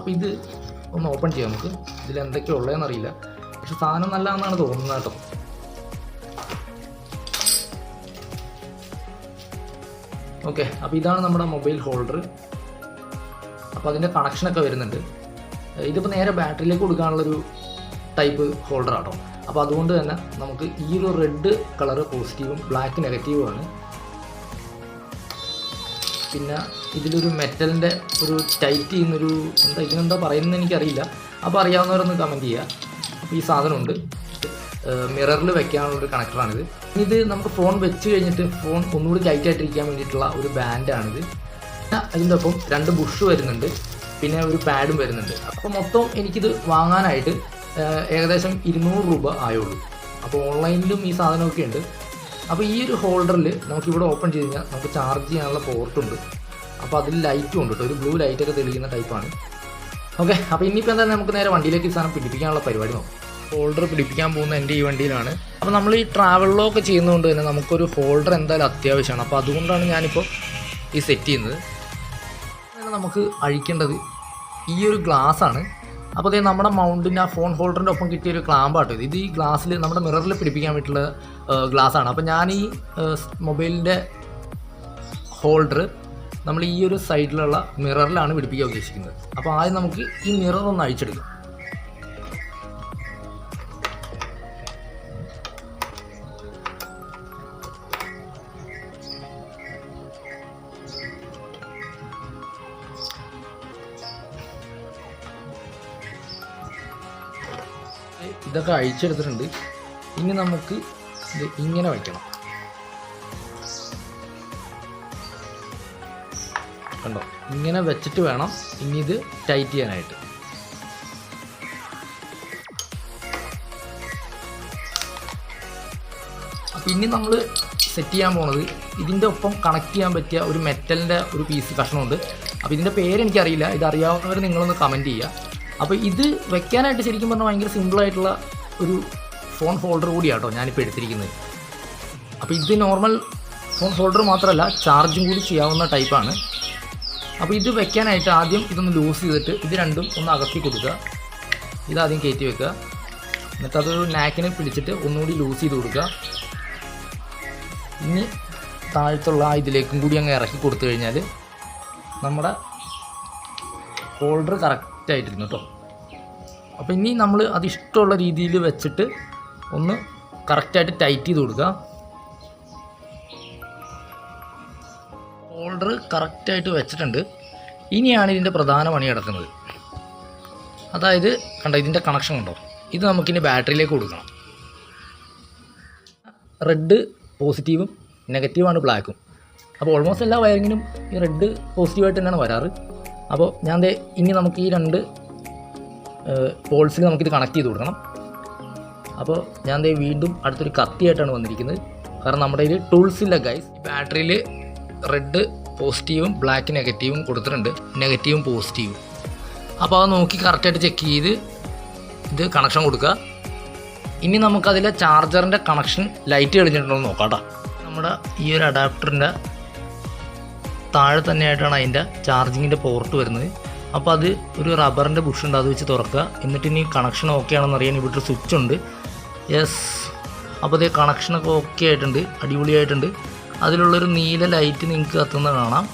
അപ്പോൾ ഇത് ഒന്ന് ഓപ്പൺ ചെയ്യാം നമുക്ക്. ഇതിൽ എന്തൊക്കെയാണ് ഉള്ളതെന്ന് അറിയില്ല, പക്ഷെ സാധനം നല്ലതാണെന്നാണ് തോന്നുന്നത് കേട്ടോ. ഓക്കെ, അപ്പോൾ ഇതാണ് നമ്മുടെ മൊബൈൽ ഹോൾഡർ. അപ്പോൾ അതിൻ്റെ കണക്ഷനൊക്കെ വരുന്നുണ്ട്. ഇതിപ്പോൾ നേരെ ബാറ്ററിയിലേക്ക് കൊടുക്കാനുള്ളൊരു ടൈപ്പ് ഹോൾഡറാട്ടോ. അപ്പോൾ അതുകൊണ്ട് തന്നെ നമുക്ക് ഈ ഒരു റെഡ് കളറ് പോസിറ്റീവും ബ്ലാക്ക് നെഗറ്റീവുമാണ്. പിന്നെ ഇതിലൊരു മെറ്റലിൻ്റെ ഒരു ടൈറ്റ് ചെയ്യുന്നൊരു ഇതിനെന്താ പറയുന്നത് എനിക്കറിയില്ല. അപ്പോൾ അറിയാവുന്നവരൊന്ന് കമൻറ്റ് ചെയ്യുക. അപ്പോൾ ഈ സാധനമുണ്ട്, മിററിൽ വെക്കാനുള്ളൊരു കണക്ടറാണിത്. ഇത് നമുക്ക് ഫോൺ വെച്ച് കഴിഞ്ഞിട്ട് ഫോൺ ഒന്നുകൂടി ടൈറ്റായിട്ടിരിക്കാൻ വേണ്ടിയിട്ടുള്ള ഒരു ബാൻഡാണിത്. അതിൻ്റെ ഒപ്പം 2 ബുഷ് വരുന്നുണ്ട്, പിന്നെ ഒരു പാഡും വരുന്നുണ്ട്. അപ്പോൾ മൊത്തം എനിക്കിത് വാങ്ങാനായിട്ട് ഏകദേശം 200 രൂപ ആയുള്ളൂ. അപ്പോൾ ഓൺലൈനിലും ഈ സാധനമൊക്കെ ഉണ്ട്. അപ്പോൾ ഈ ഒരു ഹോൾഡറിൽ നമുക്കിവിടെ ഓപ്പൺ ചെയ്ത് കഴിഞ്ഞാൽ നമുക്ക് ചാർജ് ചെയ്യാനുള്ള പോർട്ടുണ്ട്. അപ്പോൾ അതിൽ ലൈറ്റും ഉണ്ട് കേട്ടോ, ഒരു ബ്ലൂ ലൈറ്റൊക്കെ തെളിയുന്ന ടൈപ്പാണ്. ഓക്കെ, അപ്പോൾ ഇനിയിപ്പോൾ എന്തായാലും നമുക്ക് നേരെ വണ്ടിയിലേക്ക് ഈ സാധനം പിടിപ്പിക്കാനുള്ള പരിപാടി നോക്കാം. ഹോൾഡർ പിടിപ്പിക്കാൻ പോകുന്ന എൻ്റെ ഈ വണ്ടിയിലാണ്. അപ്പോൾ നമ്മൾ ഈ ട്രാവലിലൊക്കെ ചെയ്യുന്നതുകൊണ്ട് തന്നെ നമുക്കൊരു ഹോൾഡർ എന്തായാലും അത്യാവശ്യമാണ്. അപ്പോൾ അതുകൊണ്ടാണ് ഞാനിപ്പോൾ ഈ സെറ്റ് ചെയ്യുന്നത്. നമുക്ക് അഴിക്കേണ്ടത് ഈ ഒരു ഗ്ലാസ്സാണ്. അപ്പോൾ അതേ നമ്മുടെ മൗണ്ടിൻ്റെ ആ ഫോൺ ഹോൾഡറിൻ്റെ ഒപ്പം കിട്ടിയൊരു ക്ലാമ്പാട്ടോ ഇത്. ഈ ഗ്ലാസ്സിൽ നമ്മുടെ മിററിൽ പിടിപ്പിക്കാൻ വേണ്ടിയിട്ടുള്ള ഗ്ലാസ്സാണ്. അപ്പോൾ ഞാൻ ഈ മൊബൈലിൻ്റെ ഹോൾഡർ നമ്മൾ ഈ ഒരു സൈഡിലുള്ള മിററിലാണ് പിടിപ്പിക്കാൻ ഉദ്ദേശിക്കുന്നത്. അപ്പോൾ ആദ്യം നമുക്ക് ഈ മിറർ ഒന്ന് അഴിച്ചെടുക്കാം. ഇതൊക്കെ അഴിച്ചെടുത്തിട്ടുണ്ട്. ഇനി നമുക്ക് ഇത് ഇങ്ങനെ വയ്ക്കണം. കണ്ടോ, ഇങ്ങനെ വെച്ചിട്ട് വേണം ഇനി ഇത് ടൈറ്റ് ചെയ്യാനായിട്ട്. അപ്പം ഇനി നമ്മൾ സെറ്റ് ചെയ്യാൻ പോകുന്നത് ഇതിൻ്റെ ഒപ്പം കണക്ട് ചെയ്യാൻ പറ്റിയ ഒരു മെറ്റലിൻ്റെ ഒരു പീസ് കഷ്ണമുണ്ട്. അപ്പോൾ ഇതിൻ്റെ പേരെനിക്കറിയില്ല, ഇതറിയാവുന്നവർ നിങ്ങളൊന്ന് കമൻറ്റ് ചെയ്യുക. അപ്പോൾ ഇത് വെക്കാനായിട്ട് ശരിക്കും പറഞ്ഞാൽ ഭയങ്കര സിമ്പിളായിട്ടുള്ള ഒരു ഫോൺ ഹോൾഡർ കൂടിയാട്ടോ ഞാനിപ്പോൾ എടുത്തിരിക്കുന്നത്. അപ്പോൾ ഇത് നോർമൽ ഫോൺ ഹോൾഡർ മാത്രമല്ല, ചാർജും കൂടി ചെയ്യാവുന്ന ടൈപ്പാണ്. അപ്പോൾ ഇത് വെക്കാനായിട്ട് ആദ്യം ഇതൊന്ന് ലൂസ് ചെയ്തിട്ട് ഇത് രണ്ടും ഒന്ന് അകത്തി കൊടുക്കുക. ഇതാദ്യം കയറ്റി വെക്കുക, എന്നിട്ട് അതൊരു നാക്കിനെ പിടിച്ചിട്ട് ഒന്നുകൂടി ലൂസ് ചെയ്ത് കൊടുക്കുക. ഇനി താഴത്തുള്ള ഇതിലേക്കും കൂടി അങ്ങ് ഇറക്കി കൊടുത്തു കഴിഞ്ഞാൽ നമ്മുടെ ഹോൾഡർ കറക്റ്റായിട്ടിരുന്നു കേട്ടോ. അപ്പോൾ ഇനി നമ്മൾ അത് ഇഷ്ടമുള്ള രീതിയിൽ വെച്ചിട്ട് ഒന്ന് കറക്റ്റായിട്ട് ടൈറ്റ് ചെയ്ത് കൊടുക്കുക. ഹോൾഡർ കറക്റ്റായിട്ട് വെച്ചിട്ടുണ്ട്. ഇനിയാണ് ഇതിൻ്റെ പ്രധാന പണി കിടക്കുന്നത്. അതായത് കണ്ടോ, ഇതിൻ്റെ കണക്ഷൻ കണ്ടോ, ഇത് നമുക്കിനി ബാറ്ററിയിലേക്ക് കൊടുക്കണം. റെഡ് പോസിറ്റീവും നെഗറ്റീവാണ് ബ്ലാക്കും. അപ്പോൾ ഓൾമോസ്റ്റ് എല്ലാ വയറിങ്ങിനും ഈ റെഡ് പോസിറ്റീവായിട്ട് തന്നെയാണ് വരാറ്. അപ്പോൾ ഇനി നമുക്ക് ഈ 2 പോൾസിൽ നമുക്കിത് കണക്ട് ചെയ്ത് കൊടുക്കണം. അപ്പോൾ ഞാൻ വീണ്ടും അടുത്തൊരു കത്തിയായിട്ടാണ് വന്നിരിക്കുന്നത്, കാരണം നമ്മുടെ കയ്യിൽ ടൂൾസ് ഇല്ല ഗൈസ്. ഈ ബാറ്ററിയിൽ റെഡ് പോസിറ്റീവും ബ്ലാക്ക് നെഗറ്റീവും കൊടുത്തിട്ടുണ്ട്, നെഗറ്റീവും പോസിറ്റീവും. അപ്പോൾ അത് നോക്കി കറക്റ്റായിട്ട് ചെക്ക് ചെയ്ത് ഇത് കണക്ഷൻ കൊടുക്കുക. ഇനി നമുക്കതിലെ ചാർജറിൻ്റെ കണക്ഷൻ ലൈറ്റ് തെളിഞ്ഞിട്ടുണ്ടോ എന്ന് നോക്കാം കേട്ടോ. നമ്മുടെ ഈ ഒരു അഡാപ്റ്ററിൻ്റെ താഴെ തന്നെയായിട്ടാണ് അതിൻ്റെ ചാർജിങ്ങിൻ്റെ പോർട്ട് വരുന്നത്. അപ്പോൾ അത് ഒരു റബ്ബറിൻ്റെ ബുഷ് ഉണ്ട്, അത് വെച്ച് തുറക്കുക. എന്നിട്ട് ഇനി കണക്ഷൻ ഓക്കെ ആണെന്ന് അറിയാൻ ഇവിടെ ഒരു സ്വിച്ച് ഉണ്ട്. യെസ്, അപ്പോൾ അതേ കണക്ഷനൊക്കെ ഓക്കെ ആയിട്ടുണ്ട്, അടിപൊളിയായിട്ടുണ്ട്. അതിലുള്ളൊരു നീല ലൈറ്റ് നിങ്ങൾക്ക് കത്തുന്നത് കാണാം.